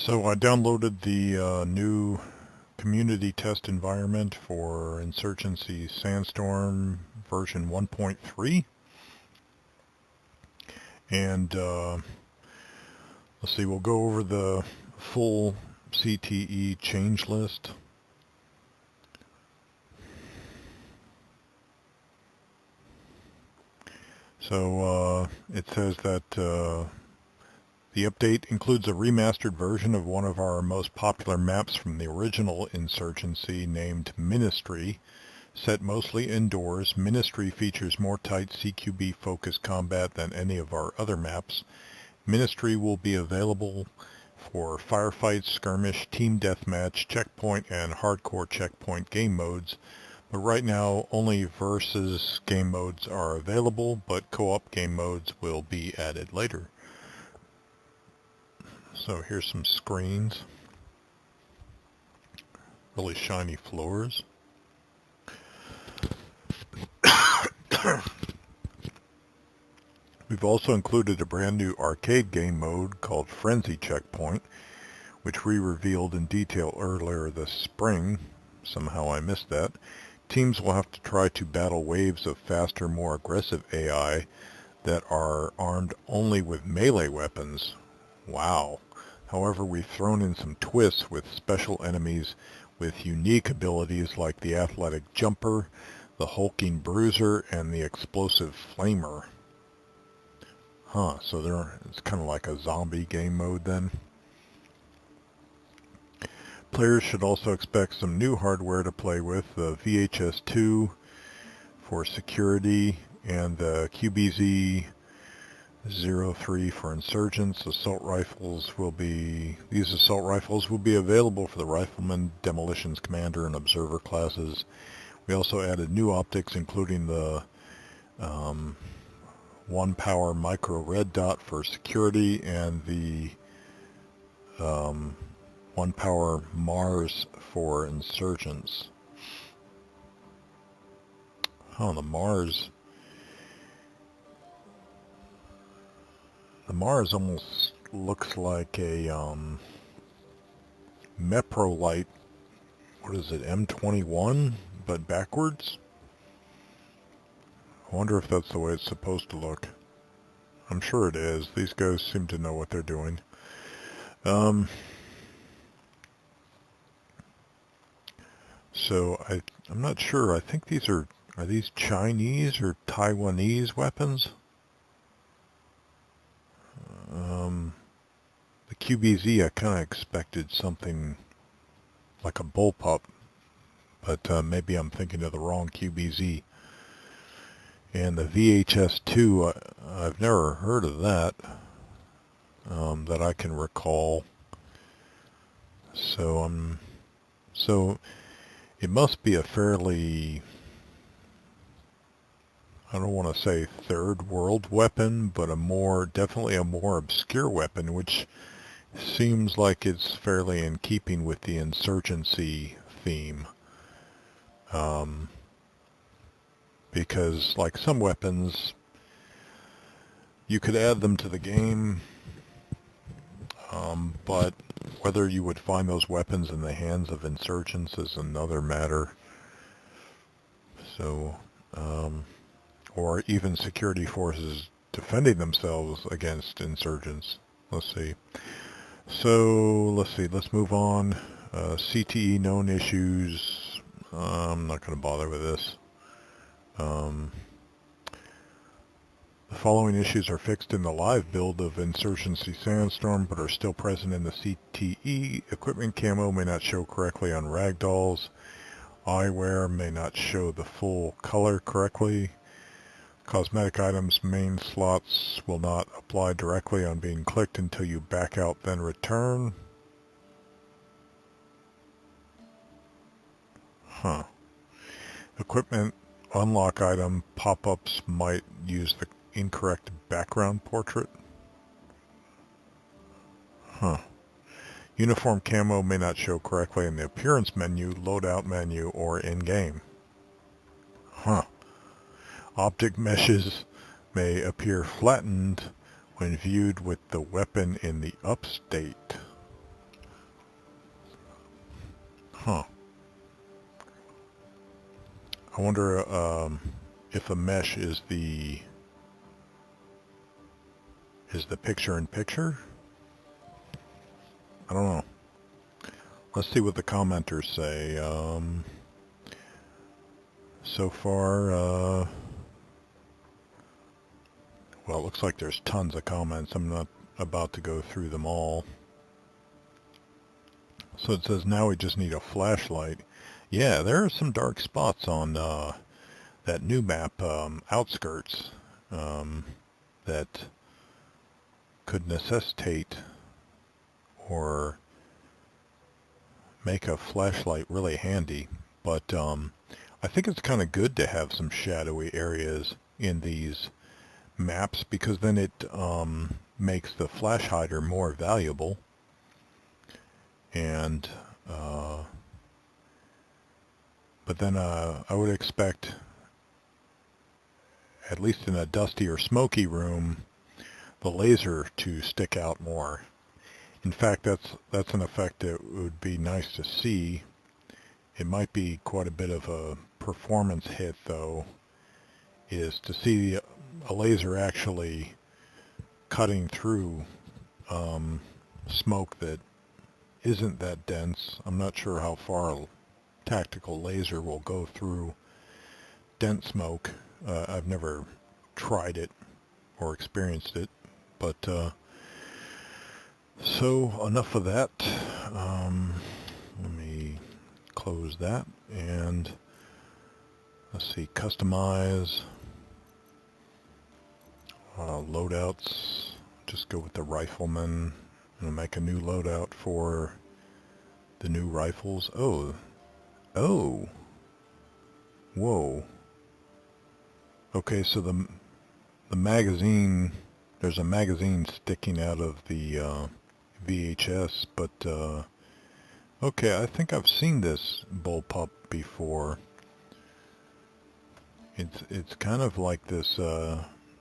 So I downloaded the new community test environment for Insurgency Sandstorm version 1.3. And let's see, we'll go over the full CTE change list. So it says that the update includes a remastered version of one of our most popular maps from the original Insurgency named Ministry. Set mostly indoors, Ministry features more tight CQB-focused combat than any of our other maps. Ministry will be available for firefights, skirmish, team deathmatch, checkpoint, and hardcore checkpoint game modes. But right now, only versus game modes are available, but co-op game modes will be added later. So here's some screens. Really shiny floors. We've also included a brand new arcade game mode called Frenzy Checkpoint, which we revealed in detail earlier this spring. Somehow I missed that. Teams will have to try to battle waves of faster, more aggressive AI that are armed only with melee weapons. Wow. However, we've thrown in some twists with special enemies with unique abilities like the athletic jumper, the hulking bruiser, and the explosive flamer. So it's kind of like a zombie game mode then. Players should also expect some new hardware to play with, the VHS-2 for security and the QBZ-03 for insurgents. These assault rifles will be available for the Rifleman, Demolitions Commander, and Observer classes. We also added new optics, including the 1 power micro red dot for security and the 1 power Mars for insurgents. The Mars almost looks like a Meprolite, what is it, M21, but backwards? I wonder if that's the way it's supposed to look. I'm sure it is. These guys seem to know what they're doing. So I'm not sure. I think these are these Chinese or Taiwanese weapons? The QBZ, I kind of expected something like a bullpup, but maybe I'm thinking of the wrong QBZ. And the VHS-2, I've never heard of that, that I can recall. So it must be a fairly, I don't want to say third world weapon, but definitely a more obscure weapon, which seems like it's fairly in keeping with the insurgency theme. Because like some weapons, you could add them to the game, but whether you would find those weapons in the hands of insurgents is another matter. So, or even security forces defending themselves against insurgents. Let's see. Let's move on. CTE known issues. I'm not going to bother with this. The following issues are fixed in the live build of Insurgency Sandstorm, but are still present in the CTE. Equipment camo may not show correctly on ragdolls. Eyewear may not show the full color correctly. Cosmetic items main slots will not apply directly on being clicked until you back out, then return. Equipment unlock item pop-ups might use the incorrect background portrait. Uniform camo may not show correctly in the appearance menu, loadout menu, or in-game. Optic meshes may appear flattened when viewed with the weapon in the up state. Huh. I wonder if a mesh is the picture-in-picture? I don't know. Let's see what the commenters say. So far, well, it looks like there's tons of comments. I'm not about to go through them all. So it says, now we just need a flashlight. Yeah, there are some dark spots on that new map, Outskirts, that could necessitate or make a flashlight really handy. But I think it's kind of good to have some shadowy areas in these maps, because then it makes the flash hider more valuable. And but then I would expect, at least in a dusty or smoky room, the laser to stick out more. In fact, that's an effect that would be nice to see. It might be quite a bit of a performance hit, though, is to see a laser actually cutting through smoke that isn't that dense. I'm not sure how far a tactical laser will go through dense smoke. I've never tried it or experienced it, but so enough of that. Let me close that, and let's see, customize loadouts. Just go with the rifleman. I'll make a new loadout for the new rifles. Oh, whoa. Okay, so the magazine, there's a magazine sticking out of the VHS, but okay, I think I've seen this bullpup before. It's kind of like this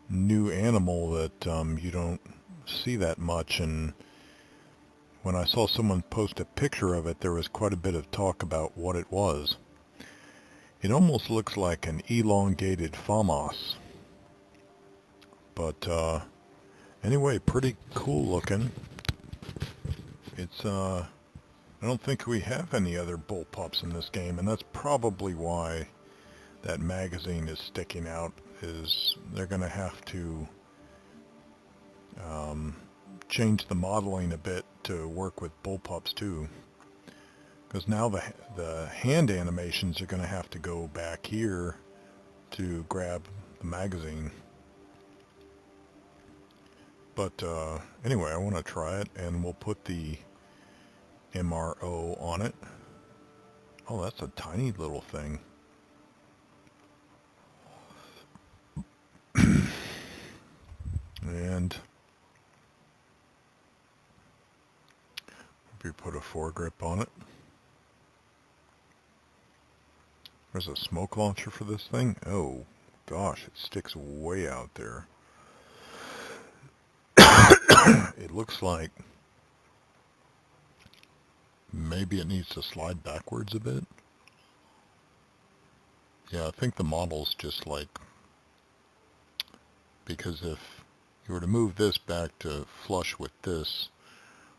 new animal that you don't see that much, and when I saw someone post a picture of it, there was quite a bit of talk about what it was. It almost looks like an elongated FAMAS. But anyway, pretty cool looking. It's I don't think we have any other bullpups in this game, and that's probably why that magazine is sticking out, is they're going to have to change the modeling a bit to work with bullpups too, because now the hand animations are going to have to go back here to grab the magazine. But anyway, I want to try it, and we'll put the MRO on it. Oh, that's a tiny little thing. And we put a foregrip on it. There's a smoke launcher for this thing. Oh gosh, it sticks way out there. It looks like maybe it needs to slide backwards a bit. Yeah, I think the model's just like, because if you were to move this back to flush with this,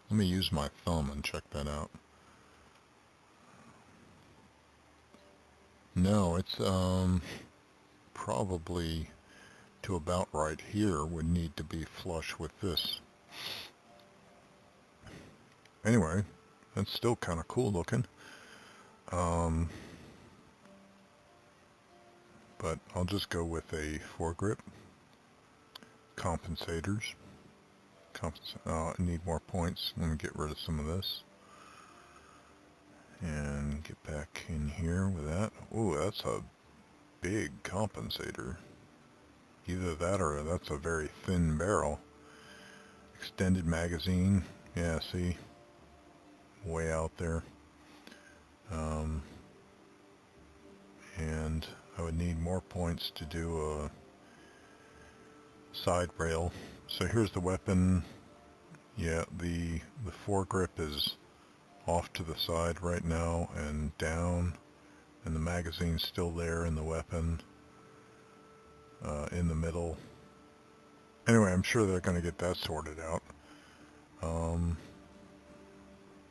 let me use my thumb and check that out. No, it's probably to about right here would need to be flush with this. Anyway, that's still kind of cool looking. But I'll just go with a foregrip. Compensators. I need more points. Let me get rid of some of this. And get back in here with that. Ooh, that's a big compensator. Either that or that's a very thin barrel. Extended magazine. Yeah, see? Way out there. And I would need more points to do a side rail. So here's the weapon. Yeah, the foregrip is off to the side right now and down, and the magazine's still there in the weapon in the middle. Anyway, I'm sure they're going to get that sorted out.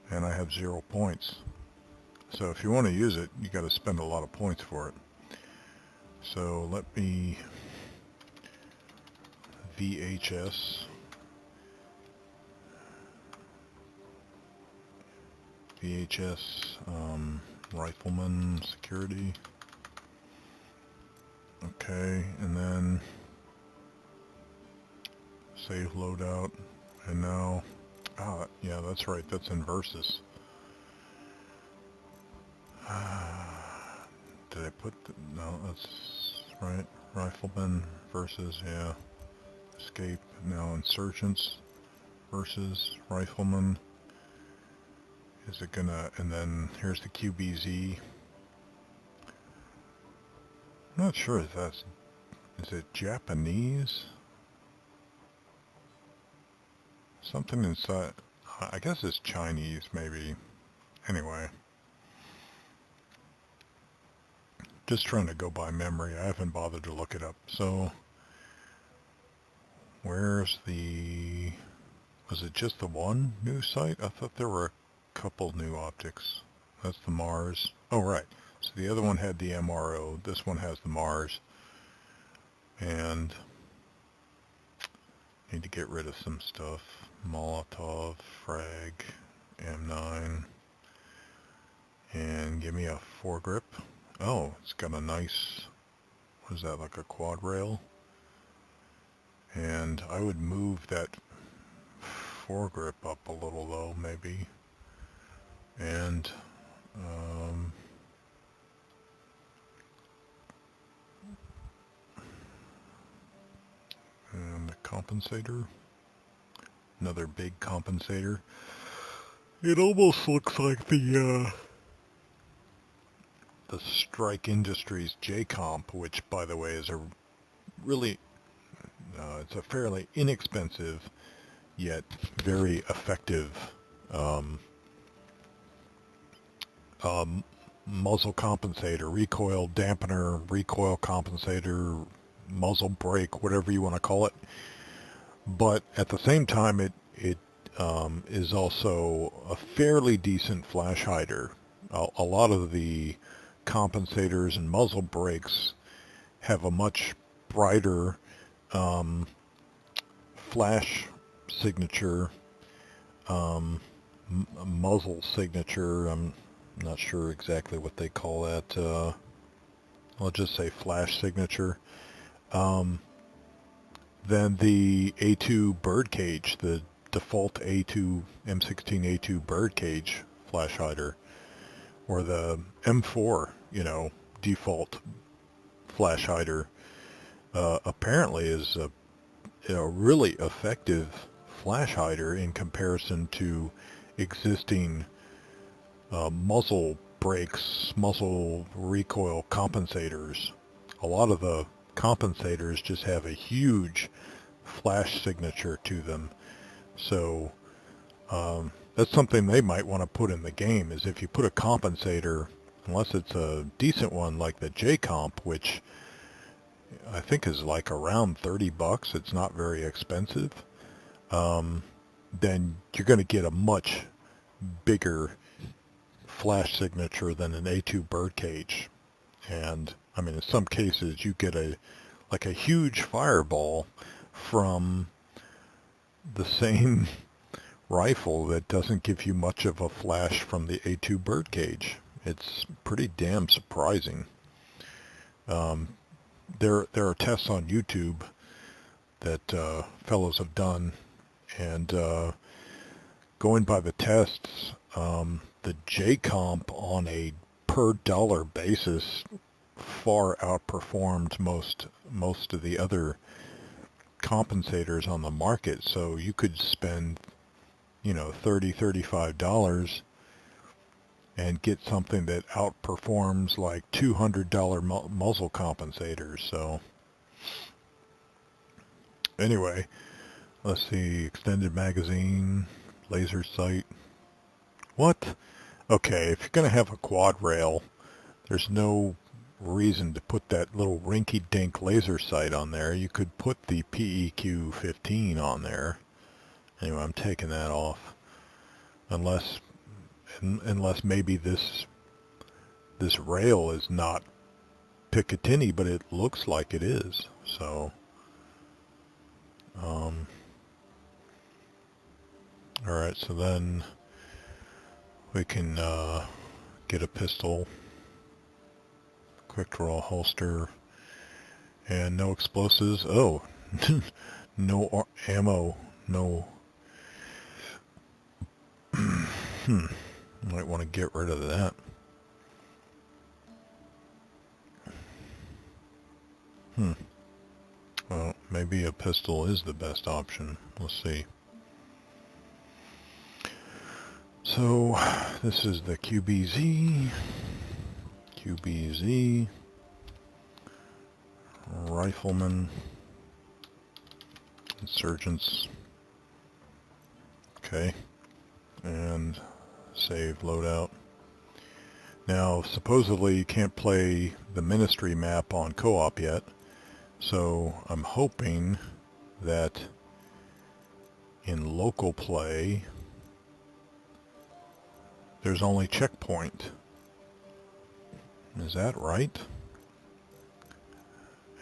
And I have 0 points. So if you want to use it, you got to spend a lot of points for it. So let me VHS rifleman security. Okay, and then save loadout, and now, yeah, that's right, that's in versus. Did I put no, that's right, rifleman versus, yeah, escape, now insurgents versus rifleman. Is it gonna, and then here's the QBZ. I'm not sure if that's, is it Japanese? Something inside, I guess it's Chinese, maybe. Anyway. Just trying to go by memory. I haven't bothered to look it up. So, where's the, was it just the one new site? I thought there were a couple new optics. That's the Mars. Oh, right. So the other one had the MRO. This one has the Mars. And need to get rid of some stuff. Molotov, frag, M9. And give me a foregrip. Oh, it's got a nice, what is that, like a quad rail? And I would move that foregrip up a little though, maybe. And the compensator, another big compensator. It almost looks like the Strike Industries J-Comp, which by the way is a really, it's a fairly inexpensive yet very effective muzzle compensator, recoil dampener, recoil compensator, muzzle brake, whatever you want to call it. But at the same time, it is also a fairly decent flash hider. A lot of the compensators and muzzle brakes have a much brighter flash signature, muzzle signature. I'm not sure exactly what they call that. I'll just say flash signature. Then the A2 birdcage, the default A2 M16 A2 birdcage flash hider, or the M4, default flash hider, apparently is a really effective flash hider in comparison to existing muzzle brakes, muzzle recoil compensators. A lot of the compensators just have a huge flash signature to them. So that's something they might want to put in the game, is if you put a compensator, unless it's a decent one like the J-Comp, which I think is like around $30, it's not very expensive, then you're going to get a much bigger flash signature than an A2 birdcage. And I mean, in some cases you get a huge fireball from the same rifle that doesn't give you much of a flash from the A2 birdcage. It's pretty damn surprising. There are tests on YouTube that fellows have done, and going by the tests, the J-Comp on a per dollar basis far outperformed most of the other compensators on the market. So you could spend $30-$35 and get something that outperforms like $200 muzzle compensators. So anyway, let's see, extended magazine, laser sight, What? Okay, if you're going to have a quad rail, there's no reason to put that little rinky-dink laser sight on there. You could put the PEQ-15 on there. Anyway, I'm taking that off. Unless maybe this rail is not Picatinny, but it looks like it is. So, alright, so then we can get a pistol, quick draw holster, and no explosives. Oh, no ammo, no. Might want to get rid of that. Well, maybe a pistol is the best option. We'll see. So, this is the QBZ. QBZ. Rifleman. Insurgents. Okay. And save loadout. Now, supposedly you can't play the Ministry map on co-op yet. So I'm hoping that in local play there's only checkpoint. Is that right?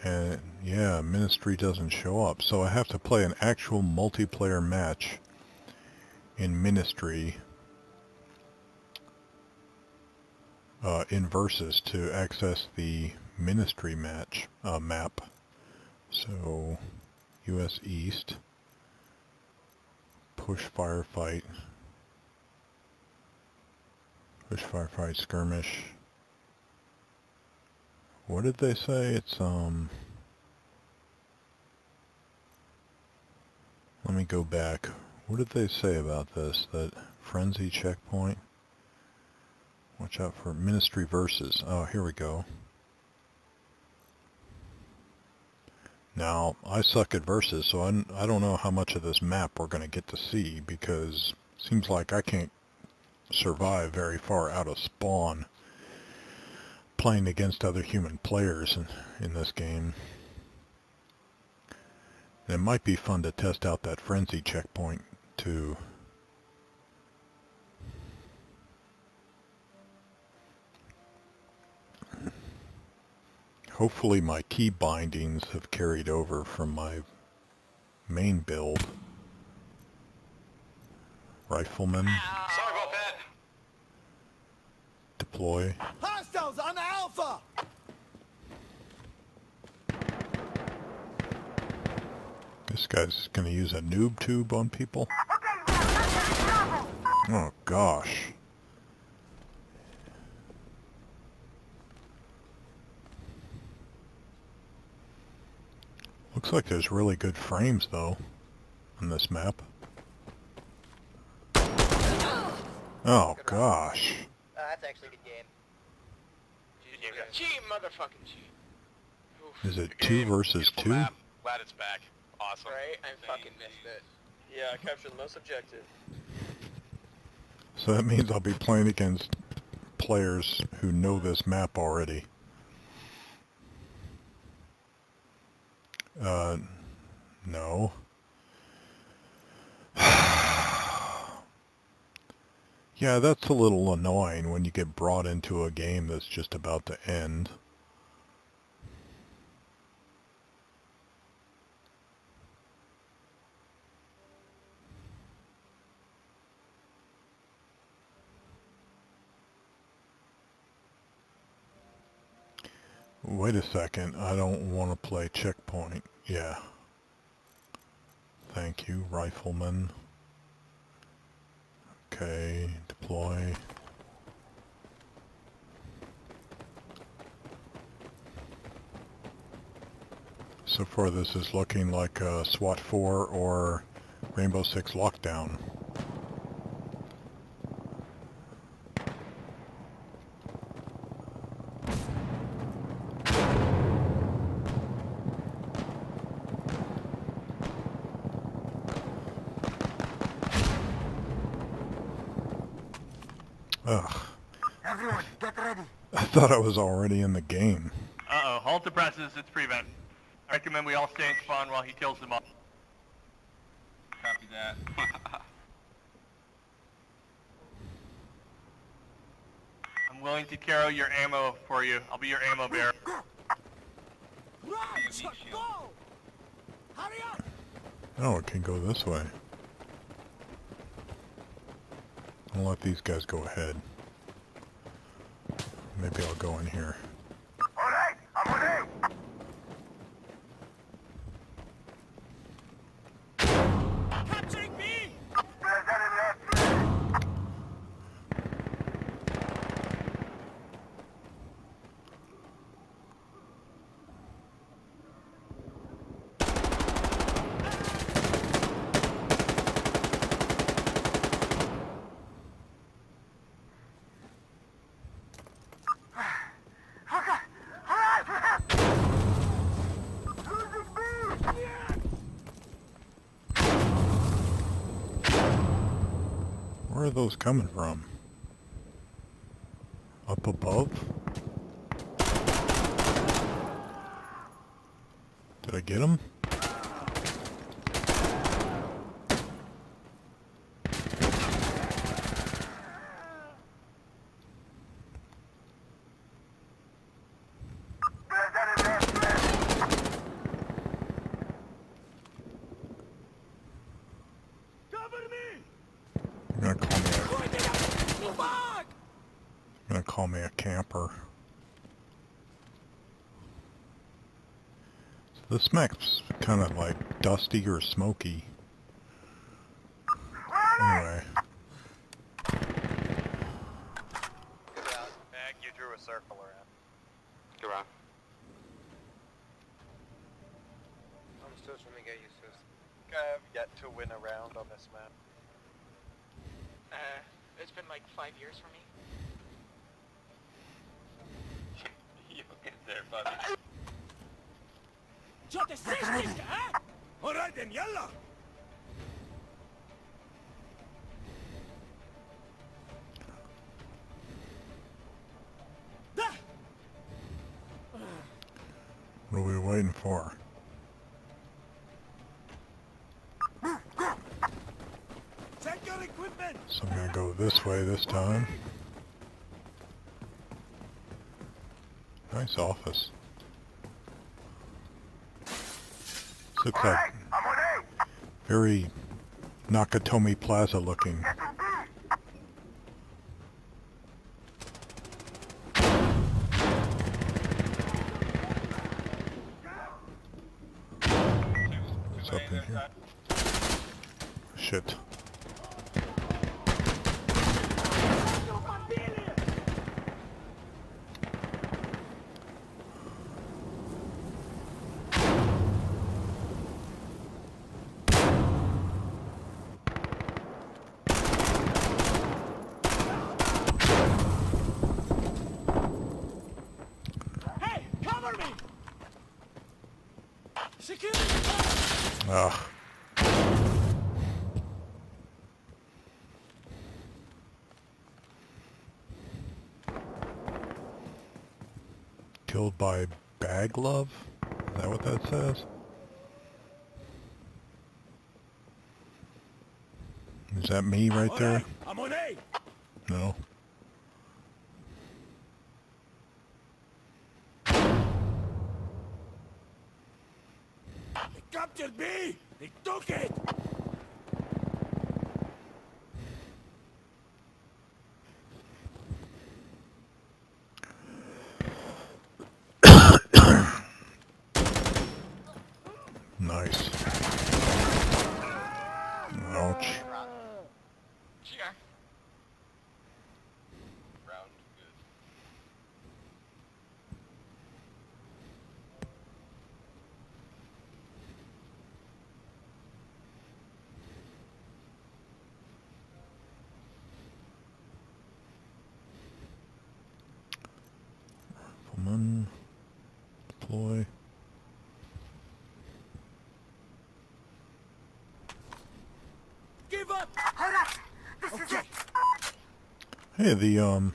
And yeah, Ministry doesn't show up. So I have to play an actual multiplayer match in Ministry in Versus to access the Ministry match map. So, US East, push firefight, skirmish. What did they say? It's, let me go back. What did they say about this? That frenzy checkpoint? Watch out for Ministry Versus. Oh, here we go. Now, I suck at Versus, so I don't know how much of this map we're going to get to see, because it seems like I can't survive very far out of spawn playing against other human players in this game. And it might be fun to test out that frenzy checkpoint, too. Hopefully my key bindings have carried over from my main build. Rifleman. Sorry about that. Deploy. Hostiles on the Alpha! This guy's gonna use a noob tube on people. Oh gosh. Looks like there's really good frames, though, on this map. Oh, gosh. That's actually a good game. Gee, motherfucking G. Is it 2 versus 2? Glad it's back. Awesome. Right? I fucking missed it. Yeah, I captured the most objective. So that means I'll be playing against players who know this map already. No. Yeah, that's a little annoying when you get brought into a game that's just about to end. Wait a second, I don't want to play checkpoint. Yeah. Thank you, rifleman. Okay, deploy. So far this is looking like SWAT 4 or Rainbow Six Lockdown. Ugh. Everyone, get ready. I thought I was already in the game. Uh-oh, halt the presses, it's prevent. I recommend we all stay in spawn while he kills them all. Copy that. I'm willing to carry your ammo for you. I'll be your ammo bearer. Run, Chuck, go! Hurry up! Oh, it can go this way. I'll let these guys go ahead. Maybe I'll go in here. Alright, I'm ready. Capturing me! Where are those coming from? Up above? Did I get them? Cover me! Gonna call me a camper. So this map's kind of like dusty or smoky. Anyway, Mag, you drew a circle around. Go around. I'm still trying to get used to this. I have yet to win a round on this map. It's been like 5 years for me. You'll get there, buddy. Yo te system, eh? Alright then, yalla! what are we waiting for? Check your equipment! So I'm gonna go this way this time. Nice office. This looks like very Nakatomi Plaza looking. What's up in here? Shit. Hey, cover me! Security! Ugh. Killed by bag love? Is that what that says? Is that me right there? I'm on A! No. They captured B! They took it! Nice. Ouch. Sure. Round good. Rifleman. Deploy. Give up! This is it! Hey, the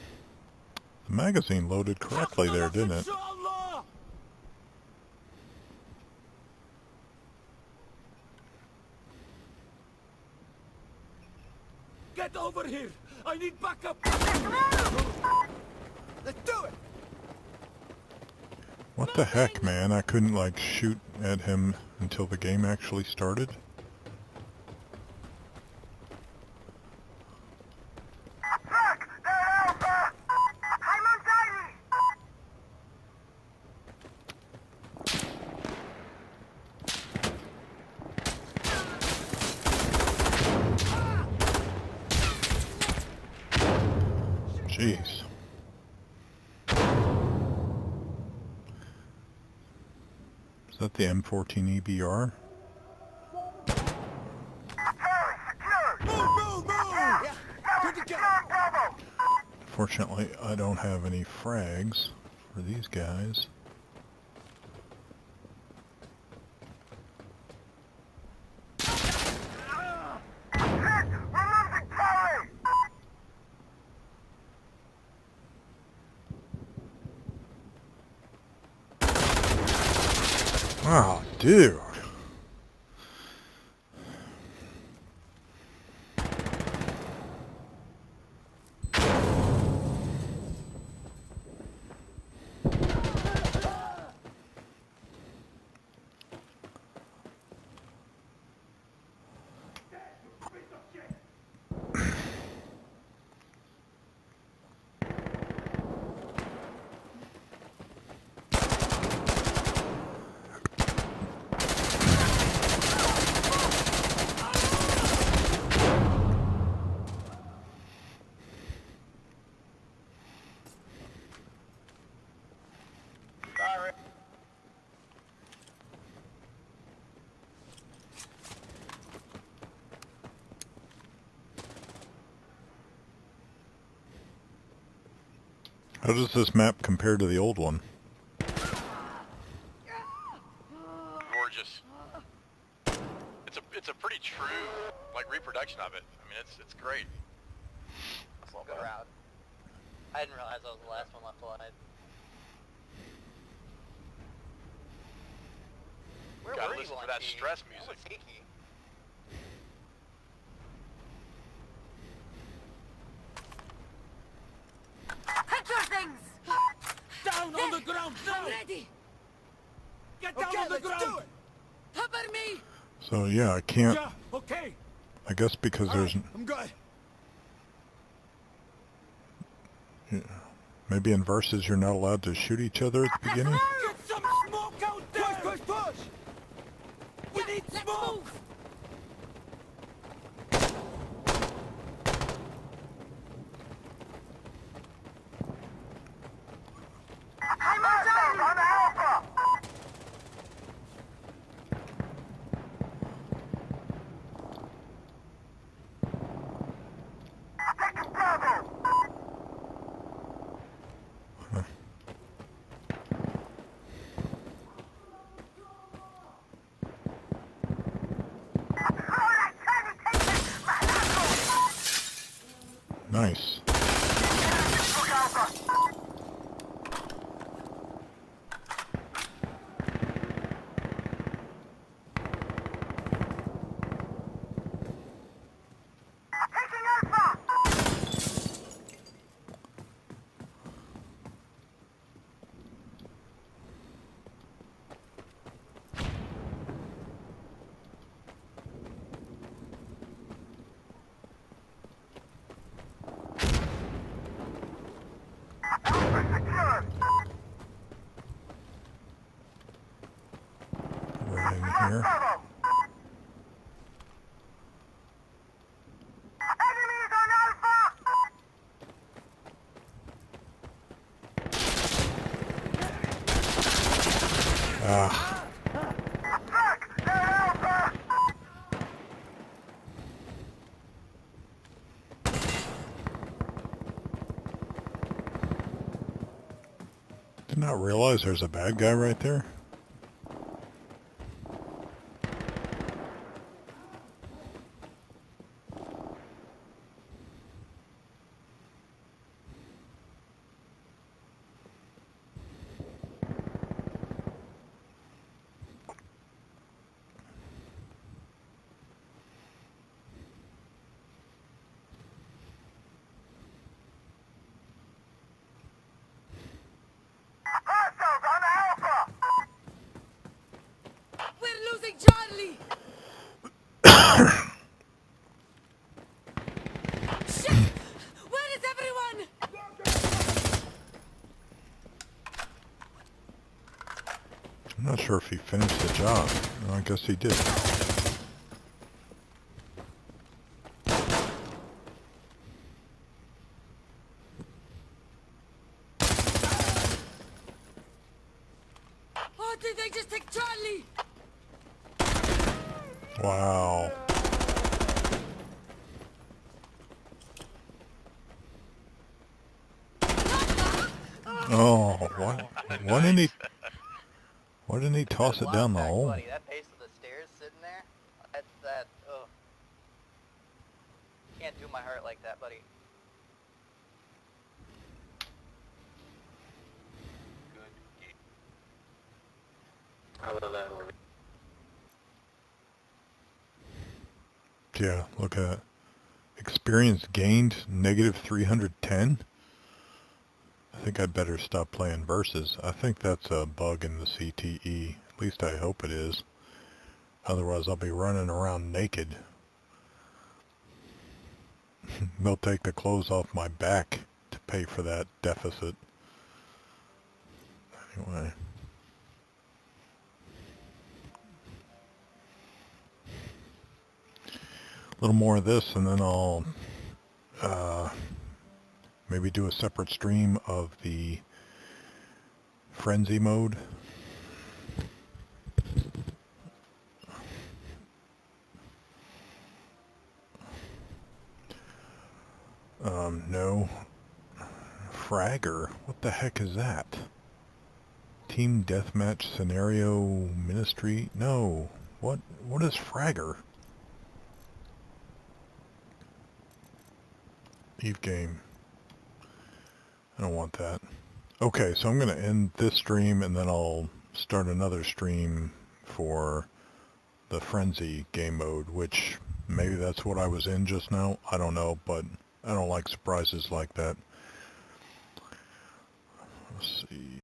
magazine loaded correctly there, didn't it? Inshallah! Get over here! I need backup! Let's do it! What the heck, man? I couldn't, like, shoot at him until the game actually started? Jeez. Is that the M14 EBR? Move! Yeah. Good to go! Fortunately, I don't have any frags for these guys. Oh, dude. Sorry. How does this map compare to the old one? Gorgeous. It's a pretty true, like, reproduction of it. I mean, it's great. That's not bad. I didn't realize I was the last one left alive. Where Gotta were listen you for on that T? stress Where music. was Tiki? Hit your things! Down on the ground now! I'm ready! Get down on the ground! Do it. Cover me! So yeah, I can't, Yeah, okay. I guess because there's, I'm good. maybe in Versus you're not allowed to shoot each other at the beginning? Get some smoke out there! Push! We need Let's smoke! move! I'm on Alpha! Take Bravo! Nice. Right in here. Ah. Did not realize there's a bad guy right there. finish the job. Well, I guess he did. Oh, did they just take Charlie? Wow. Oh, what? Why didn't he toss it down the hole? Buddy, that base of the stairs sitting there, oh. Can't do my heart like that, buddy. Yeah, look at that. Experience gained negative 310. I think I'd better stop playing versus. I think that's a bug in the CTE. At least I hope it is. Otherwise I'll be running around naked. They'll take the clothes off my back to pay for that deficit. Anyway. A little more of this and then I'll maybe do a separate stream of the frenzy mode. No. Fragger? What the heck is that? Team deathmatch scenario ministry? No. What is Fragger? Eve game. I don't want that. Okay, so I'm going to end this stream and then I'll start another stream for the Frenzy game mode, which maybe that's what I was in just now. I don't know, but I don't like surprises like that. Let's see.